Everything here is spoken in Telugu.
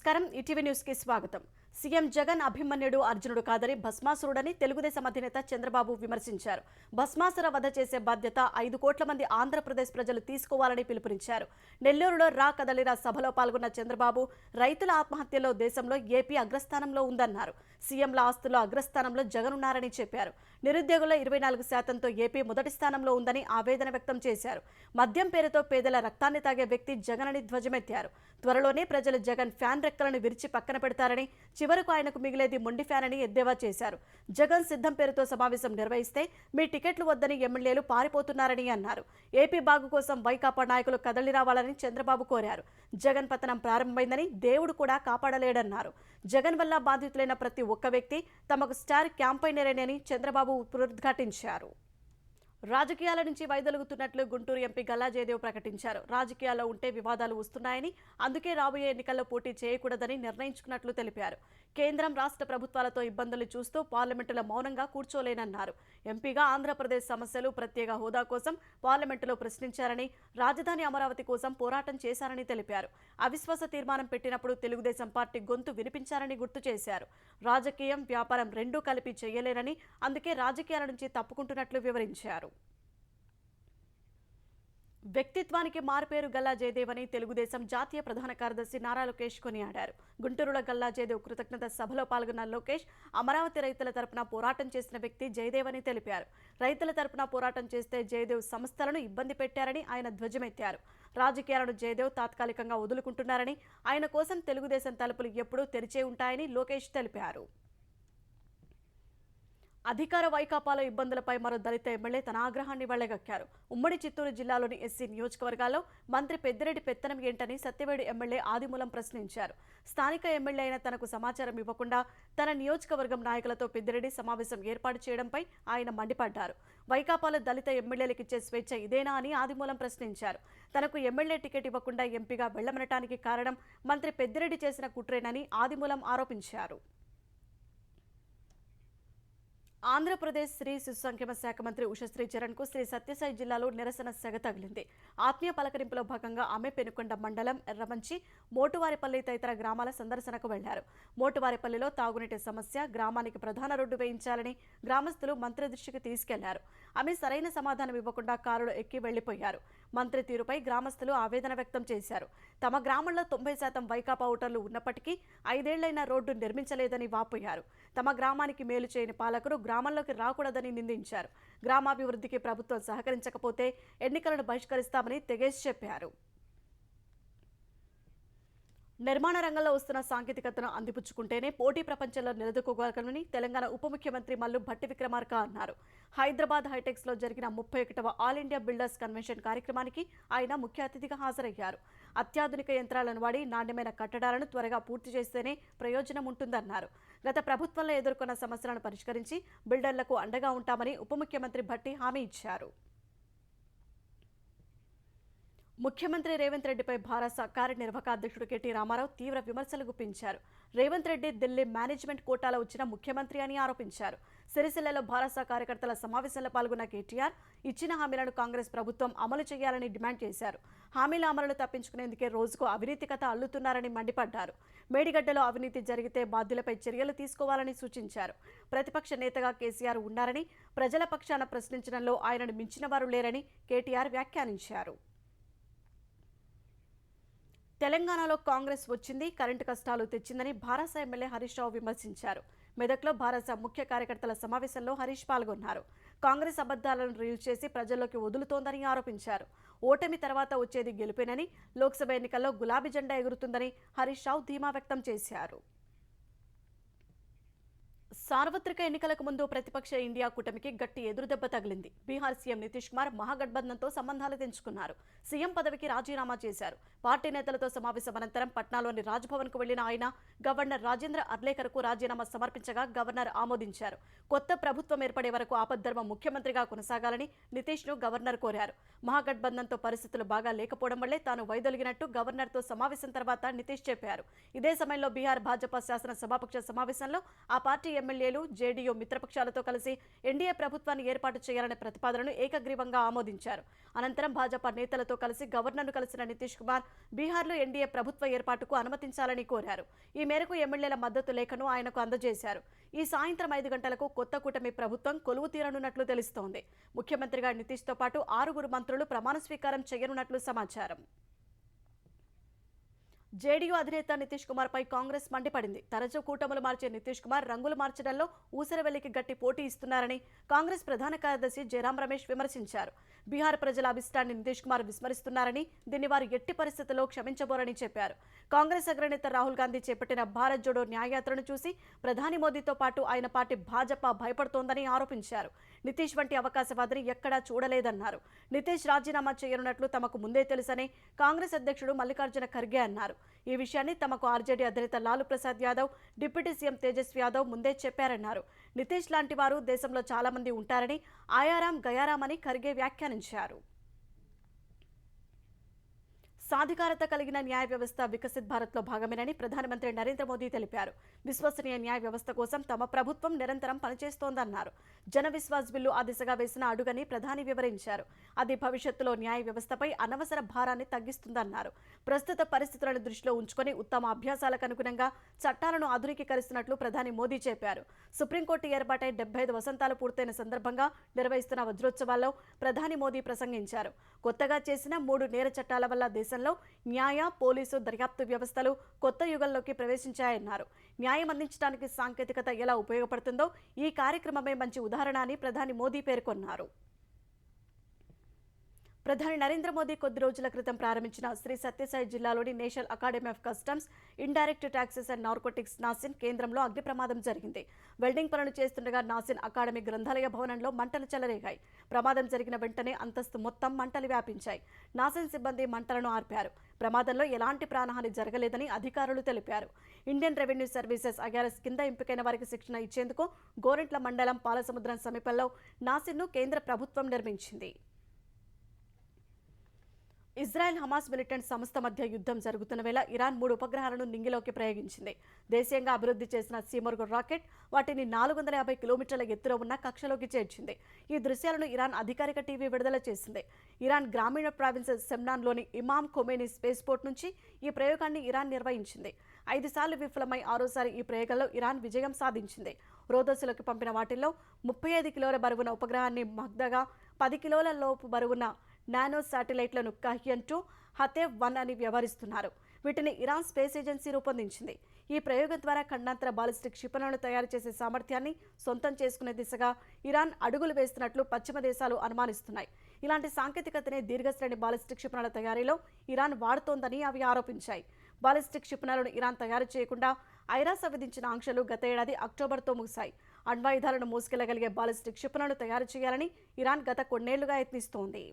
నమస్కారం ఈటీవీ న్యూస్ కి స్వాగతం. సీఎం జగన్ అభిమన్యుడు అర్జునుడు కాదని భస్మాసురుడని తెలుగుదేశం అధినేత చంద్రబాబు విమర్శించారు. భస్మాసుర వధ చేసే బాధ్యత 5 కోట్ల మంది ఆంధ్రప్రదేశ్ ప్రజలు తీసుకోవాలని పిలుపునిచ్చారు. నెల్లూరులో రా కదలిరా సభలో పాల్గొన్న చంద్రబాబు రైతుల ఆత్మహత్యలో దేశంలో ఏపీ అగ్రస్థానంలో ఉందన్నారు. సీఎంల ఆస్తుల్లో అగ్రస్థానంలో జగన్ ఉన్నారని చెప్పారు. నిరుద్యోగుల్లో 24%తో ఏపీ మొదటి స్థానంలో ఉందని ఆవేదన వ్యక్తం చేశారు. మద్యం పేరుతో పేదల రక్తాన్ని తాగే వ్యక్తి జగన్ అని ధ్వజమెత్తారు. త్వరలోనే ప్రజలు జగన్ ఫ్యాన్ రెక్కలను విరిచి పక్కన పెడతారని, చివరకు ఆయనకు మిగిలేది మొండి ఫ్యాన్ అని ఎద్దేవా చేశారు. జగన్ సిద్ధం పేరుతో సమావేశం నిర్వహిస్తే మీ టికెట్లు వద్దని ఎమ్మెల్యేలు పారిపోతున్నారని అన్నారు. ఏపీ బాగు కోసం వైకాపా నాయకులు కదలి రావాలని చంద్రబాబు కోరారు. జగన్ పతనం ప్రారంభమైందని దేవుడు కూడా కాపాడలేడన్నారు. జగన్ వల్ల బాధితులైన ప్రతి ఒక్క వ్యక్తి తమకు స్టార్ క్యాంపైనరేనని చంద్రబాబు పునరుద్ఘాటించారు. రాజకీయాల నుంచి వైదొలుగుతున్నట్లు గుంటూరు ఎంపీ గల్లా జయదేవ్ ప్రకటించారు. రాజకీయాల్లో ఉంటే వివాదాలు వస్తున్నాయని, అందుకే రాబోయే ఎన్నికల్లో పోటీ చేయకూడదని నిర్ణయించుకున్నట్లు తెలిపారు. కేంద్రం రాష్ట్ర ప్రభుత్వాలతో ఇబ్బందులు చూస్తూ పార్లమెంటులో మౌనంగా కూర్చోలేనన్నారు. ఎంపీగా ఆంధ్రప్రదేశ్ సమస్యలు, ప్రత్యేక హోదా కోసం పార్లమెంటులో ప్రశ్నించారని, రాజధాని అమరావతి కోసం పోరాటం చేశారని తెలిపారు. అవిశ్వాస తీర్మానం పెట్టినప్పుడు తెలుగుదేశం పార్టీ గొంతు వినిపించారని గుర్తు చేశారు. రాజకీయం, వ్యాపారం రెండూ కలిపి చేయలేరని, అందుకే రాజకీయాల నుంచి తప్పుకుంటున్నట్లు వివరించారు. వ్యక్తిత్వానికి మారుపేరు గల్లా జయదేవ్ అని తెలుగుదేశం జాతీయ ప్రధాన కార్యదర్శి నారా లోకేష్ కొనియాడారు. గుంటూరులో గల్లా జయదేవ్ కృతజ్ఞత సభలో పాల్గొన్న లోకేష్ అమరావతి రైతుల తరపున పోరాటం చేసిన వ్యక్తి జయదేవ్ అని తెలిపారు. రైతుల తరపున పోరాటం చేస్తే జయదేవ్ సంస్థలను ఇబ్బంది పెట్టారని ఆయన ధ్వజమెత్తారు. రాజకీయాలను జయదేవ్ తాత్కాలికంగా వదులుకుంటున్నారని, ఆయన కోసం తెలుగుదేశం తలుపులు ఎప్పుడూ తెరిచే ఉంటాయని లోకేష్ తెలిపారు. అధికార వైకాపాలో ఇబ్బందులపై మరో దళిత ఎమ్మెల్యే తన ఆగ్రహాన్ని వెళ్లగక్కారు. ఉమ్మడి చిత్తూరు జిల్లాలోని ఎస్సీ నియోజకవర్గాల్లో మంత్రి పెద్దిరెడ్డి పెత్తనం ఏంటని సత్యవేడు ఎమ్మెల్యే ఆదిమూలం ప్రశ్నించారు. స్థానిక ఎమ్మెల్యే అయిన తనకు సమాచారం ఇవ్వకుండా తన నియోజకవర్గం నాయకులతో పెద్దిరెడ్డి సమావేశం ఏర్పాటు చేయడంపై ఆయన మండిపడ్డారు. వైకాపాలో దళిత ఎమ్మెల్యేలకు ఇచ్చే స్వేచ్ఛ ఇదేనా అని ఆదిమూలం ప్రశ్నించారు. తనకు ఎమ్మెల్యే టికెట్ ఇవ్వకుండా ఎంపీగా వెళ్లమనటానికి కారణం మంత్రి పెద్దిరెడ్డి చేసిన కుట్రేనని ఆదిమూలం ఆరోపించారు. ఆంధ్రప్రదేశ్ స్త్రీ శిశు సంక్షేమ శాఖ మంత్రి ఉషశ్రీ చరణ్ కు శ్రీ సత్యసాయి జిల్లాలో నిరసన సెగ తగిలింది. ఆత్మీయ పలకరింపులో భాగంగా ఆమె పెనుకొండ మండలం ఎర్రమంచి, మోటువారిపల్లి తదితర గ్రామాల సందర్శనకు వెళ్లారు. మోటువారిపల్లిలో తాగునీటి సమస్య, గ్రామానికి ప్రధాన రోడ్డు వేయించాలని గ్రామస్తులు మంత్రి దృష్టికి తీసుకెళ్లారు. ఆమె సరైన సమాధానం ఇవ్వకుండా కారులో ఎక్కి వెళ్లిపోయారు. మంత్రి తీరుపై గ్రామస్తులు ఆవేదన వ్యక్తం చేశారు. తమ గ్రామంలో 90% వైకాపా ఓటర్లు ఉన్నప్పటికీ 5 ఏళ్లైనా రోడ్డు నిర్మించలేదని వాపోయారు. తమ గ్రామానికి మేలు చేయని పాలకులు గ్రామంలోకి రాకూడదని నిందించారు. గ్రామాభివృద్ధికి ప్రభుత్వం సహకరించకపోతే ఎన్నికలను బహిష్కరిస్తామని తెగేసి చెప్పారు. నిర్మాణ రంగంలో వస్తున్న సాంకేతికతను అందిపుచ్చుకుంటేనే పోటీ ప్రపంచంలో నిలదొక్కుకోగలమని తెలంగాణ ఉప ముఖ్యమంత్రి మల్లు భట్టి విక్రమార్క అన్నారు. హైదరాబాద్ హైటెక్స్ లో జరిగిన 31వ ఆల్ ఇండియా బిల్డర్స్ కన్వెన్షన్ కార్యక్రమానికి ఆయన ముఖ్య అతిథిగా హాజరయ్యారు. అత్యాధునిక యంత్రాలను వాడి నాణ్యమైన కట్టడాలను త్వరగా పూర్తి చేస్తేనే ప్రయోజనం ఉంటుందన్నారు. గత ప్రభుత్వంలో ఎదుర్కొన్న సమస్యలను పరిష్కరించి బిల్డర్లకు అండగా ఉంటామని ఉప ముఖ్యమంత్రి భట్టి హామీ ఇచ్చారు. ముఖ్యమంత్రి రేవంత్ రెడ్డిపై భారత కార్యనిర్వాహక అధ్యక్షుడు కేటీ రామారావు తీవ్ర విమర్శలు గుప్పించారు. రేవంత్ రెడ్డి ఢిల్లీ మేనేజ్మెంట్ కోటాలో వచ్చిన ముఖ్యమంత్రి అని ఆరోపించారు. సిరిసిల్లలో భారత కార్యకర్తల సమావేశంలో పాల్గొన్న కేటీఆర్ ఇచ్చిన హామీలను కాంగ్రెస్ ప్రభుత్వం అమలు చేయాలని డిమాండ్ చేశారు. హామీల అమలును తప్పించుకునేందుకే రోజుకు అవినీతి కథ అల్లుతున్నారని మండిపడ్డారు. మేడిగడ్డలో అవినీతి జరిగితే బాధ్యులపై చర్యలు తీసుకోవాలని సూచించారు. ప్రతిపక్ష నేతగా కేసీఆర్ ఉన్నారని, ప్రజల పక్షాన ప్రశ్నించడంలో ఆయనను మించిన వారు లేరని కేటీఆర్ వ్యాఖ్యానించారు. తెలంగాణలో కాంగ్రెస్ వచ్చింది, కరెంటు కష్టాలు తెచ్చిందని భారస ఎమ్మెల్యే హరీష్ రావు విమర్శించారు. మెదక్లో భారస ముఖ్య కార్యకర్తల సమావేశంలో హరీష్ పాల్గొన్నారు. కాంగ్రెస్ అబద్దాలను రీల్ చేసి ప్రజల్లోకి వదులుతోందని ఆరోపించారు. ఓటమి తర్వాత వచ్చేది గెలుపేనని, లోక్సభ ఎన్నికల్లో గులాబీ జెండా ఎగురుతుందని హరీష్ రావు ధీమా వ్యక్తం చేశారు. సార్వత్రిక ఎన్నికలకు ముందు ప్రతిపక్ష ఇండియా కూటమికి గట్టి ఎదురుదెబ్బ తగిలింది. బీహార్ సీఎం నితీష్ కుమార్ మహాగఠబంధన్తో సంబంధాలు తెంచుకున్నారు. సీఎం పదవికి రాజీనామా చేశారు. పార్టీ నేతలతో సమావేశం అనంతరం పట్నాలోని రాజ్భవన్కు వెళ్లిన ఆయన గవర్నర్ రాజేంద్ర అర్లేకర్కు రాజీనామా సమర్పించగా గవర్నర్ ఆమోదించారు. కొత్త ప్రభుత్వం ఏర్పడే వరకు ఆపద్ధర్మ ముఖ్యమంత్రిగా కొనసాగాలని నితీష్ను గవర్నర్ కోరారు. మహాగఠబంధన్తో పరిస్థితులు బాగా లేకపోవడం వల్లే తాను వైదొలిగినట్టు గవర్నర్తో సమావేశం తర్వాత నితీష్ చెప్పారు. ఇదే సమయంలో బీహార్ భాజపా శాసన సభాపక్ష సమావేశంలో ఆ పార్టీ ఎమ్మెల్యే ఎమ్మెల్యేలు జేడీయూ మిత్రపక్షాలతో కలిసి ఎన్డీఏ ప్రభుత్వాన్ని ఏర్పాటు చేయాలనే ప్రతిపాదనను ఏకగ్రీవంగా ఆమోదించారు. అనంతరం భాజపా నేతలతో కలిసి గవర్నర్ను కలిసిన నితీష్ కుమార్ బీహార్లో ఎన్డీఏ ప్రభుత్వ ఏర్పాటుకు అనుమతించాలని కోరారు. ఈ మేరకు ఎమ్మెల్యేల మద్దతు లేఖను ఆయనకు అందజేశారు. ఈ సాయంత్రం 5 గంటలకు కొత్త కూటమి ప్రభుత్వం కొలువు తీరనున్నట్లు తెలుస్తోంది. ముఖ్యమంత్రిగా నితీష్తో పాటు 6 మంత్రులు ప్రమాణ స్వీకారం చేయనున్నట్లు సమాచారం. జేడీయూ అధినేత నితీష్ కుమార్ పై కాంగ్రెస్ మండిపడింది. తరచూ కూటములు మార్చే నితీష్ కుమార్ రంగులు మార్చడంలో ఊసరవెల్లికి గట్టి పోటీ ఇస్తున్నారని కాంగ్రెస్ ప్రధాన కార్యదర్శి జయరాం రమేష్ విమర్శించారు. బీహార్ ప్రజల అభిష్టాన్ని నితీష్ కుమార్ విస్మరిస్తున్నారని, దీన్ని వారు ఎట్టి పరిస్థితుల్లో క్షమించబోరని చెప్పారు. కాంగ్రెస్ అగ్రనేత రాహుల్ గాంధీ చేపట్టిన భారత్ జోడో న్యాయయాత్రను చూసి ప్రధాని మోదీతో పాటు ఆయన పార్టీ భాజపా భయపడుతోందని ఆరోపించారు. నితీష్ వంటి అవకాశవాదిని ఎక్కడా చూడలేదన్నారు. నితీష్ రాజీనామా చేయనున్నట్లు తమకు ముందే తెలుసని కాంగ్రెస్ అధ్యక్షుడు మల్లికార్జున ఖర్గే అన్నారు. ఈ విషయాన్ని తమకు ఆర్జేడీ అధినేత లాలూ ప్రసాద్ యాదవ్, డిప్యూటీ సీఎం తేజస్వి యాదవ్ ముందే చెప్పారన్నారు. నితీష్ లాంటి వారు దేశంలో చాలా మంది ఉంటారని, ఆయారాం గయారాం అని ఖర్గే వ్యాఖ్యానించారు. సాధికారత కలిగిన న్యాయ వ్యవస్థ వికసిత్ భారత్లో భాగమేనని ప్రధానమంత్రి నరేంద్ర మోదీ తెలిపారు. విశ్వసనీయ న్యాయ వ్యవస్థ కోసం తమ ప్రభుత్వం నిరంతరం పనిచేస్తోందన్నారు. జన విశ్వాస్ బిల్లు ఆ దిశగా వేసిన అడుగని ప్రధాని వివరించారు. అది భవిష్యత్తులో న్యాయ వ్యవస్థపై అనవసర భారాన్ని తగ్గిస్తుందన్నారు. ప్రస్తుత పరిస్థితులను దృష్టిలో ఉంచుకొని ఉత్తమ అభ్యాసాలకు అనుగుణంగా చట్టాలను ఆధునికీకరిస్తున్నట్లు ప్రధాని మోదీ చెప్పారు. సుప్రీంకోర్టు ఏర్పాటై 75 వసంతాలు పూర్తయిన సందర్భంగా నిర్వహిస్తున్న వజ్రోత్సవాల్లో ప్రధాని మోదీ ప్రసంగించారు. కొత్తగా చేసిన 3 నేర చట్టాల వల్ల దేశంలో న్యాయ, పోలీసు, దర్యాప్తు వ్యవస్థలు కొత్త యుగంలోకి ప్రవేశించాయన్నారు. న్యాయం అందించడానికి సాంకేతికత ఎలా ఉపయోగపడుతుందో ఈ కార్యక్రమమే మంచి ఉదాహరణ అని ప్రధాని మోదీ పేర్కొన్నారు. ప్రధాని నరేంద్ర మోదీ కొద్ది రోజుల క్రితం ప్రారంభించిన శ్రీ సత్యసాయి జిల్లాలోని national academy of customs, indirect taxes and narcotics NACIN కేంద్రంలో అగ్ని ప్రమాదం జరిగింది. వెల్డింగ్ పనులు చేస్తుండగా నాసిన్ అకాడమీ గ్రంథాలయ భవనంలో మంటలు చెలరేగాయి. ప్రమాదం జరిగిన వెంటనే అంతస్తు మొత్తం మంటలు వ్యాపించాయి. నాసిన్ సిబ్బంది మంటలను ఆర్పారు. ప్రమాదంలో ఎలాంటి ప్రాణహాని జరగలేదని అధికారులు తెలిపారు. ఇండియన్ రెవెన్యూ సర్వీసెస్ ఐఆర్ఎస్ కింద ఎంపికైన వారికి శిక్షణ ఇచ్చేందుకు గోరెంట్ల మండలం పాలసముద్రం సమీపంలో నాసిన్ను కేంద్ర ప్రభుత్వం నిర్మించింది. ఇజ్రాయెల్ హమాస్ మిలిటెంట్ సంస్థ మధ్య యుద్ధం జరుగుతున్న వేళ ఇరాన్ 3 ఉపగ్రహాలను నింగిలోకి ప్రయోగించింది. దేశీయంగా అభివృద్ధి చేసిన సీమోర్గ్ రాకెట్ వాటిని 450 కిలోమీటర్ల ఎత్తులో ఉన్న కక్షలోకి చేర్చింది. ఈ దృశ్యాలను ఇరాన్ అధికారిక టీవీ విడుదల చేసింది. ఇరాన్ గ్రామీణ ప్రావిన్స్ సెమ్నాన్లోని ఇమామ్ ఖొమేనీ స్పేస్ పోర్ట్ నుంచి ఈ ప్రయోగాన్ని ఇరాన్ నిర్వహించింది. 5 సార్లు విఫలమై 6వసారి ఈ ప్రయోగంలో ఇరాన్ విజయం సాధించింది. రోదస్సులోకి పంపిన వాటిల్లో 35 కిలోల బరువున్న ఉపగ్రహాన్ని మగ్దగా 10 కిలోల లోపు బరువున్న నానో శాటిలైట్లను కహ్యన్-2, హతేవ్-1 అని వ్యవహరిస్తున్నారు. వీటిని ఇరాన్ స్పేస్ ఏజెన్సీ రూపొందించింది. ఈ ప్రయోగం ద్వారా ఖండాంతర బాలిస్టిక్ క్షిపణులను తయారు చేసే సామర్థ్యాన్ని సొంతం చేసుకునే దిశగా ఇరాన్ అడుగులు వేస్తున్నట్లు పశ్చిమ దేశాలు అనుమానిస్తున్నాయి. ఇలాంటి సాంకేతికతనే దీర్ఘశ్రేణి బాలిస్టిక్ క్షిపణుల తయారీలో ఇరాన్ వాడుతోందని అవి ఆరోపించాయి. బాలిస్టిక్ క్షిపణులను ఇరాన్ తయారు చేయకుండా ఐరాస విధించిన ఆంక్షలు గత ఏడాది అక్టోబర్తో ముగిశాయి. అణ్వాయుధాలను మోసుకెళ్లగలిగే బాలిస్టిక్ క్షిపణులను తయారు చేయాలని ఇరాన్ గత కొన్నేళ్లుగా యత్నిస్తోంది.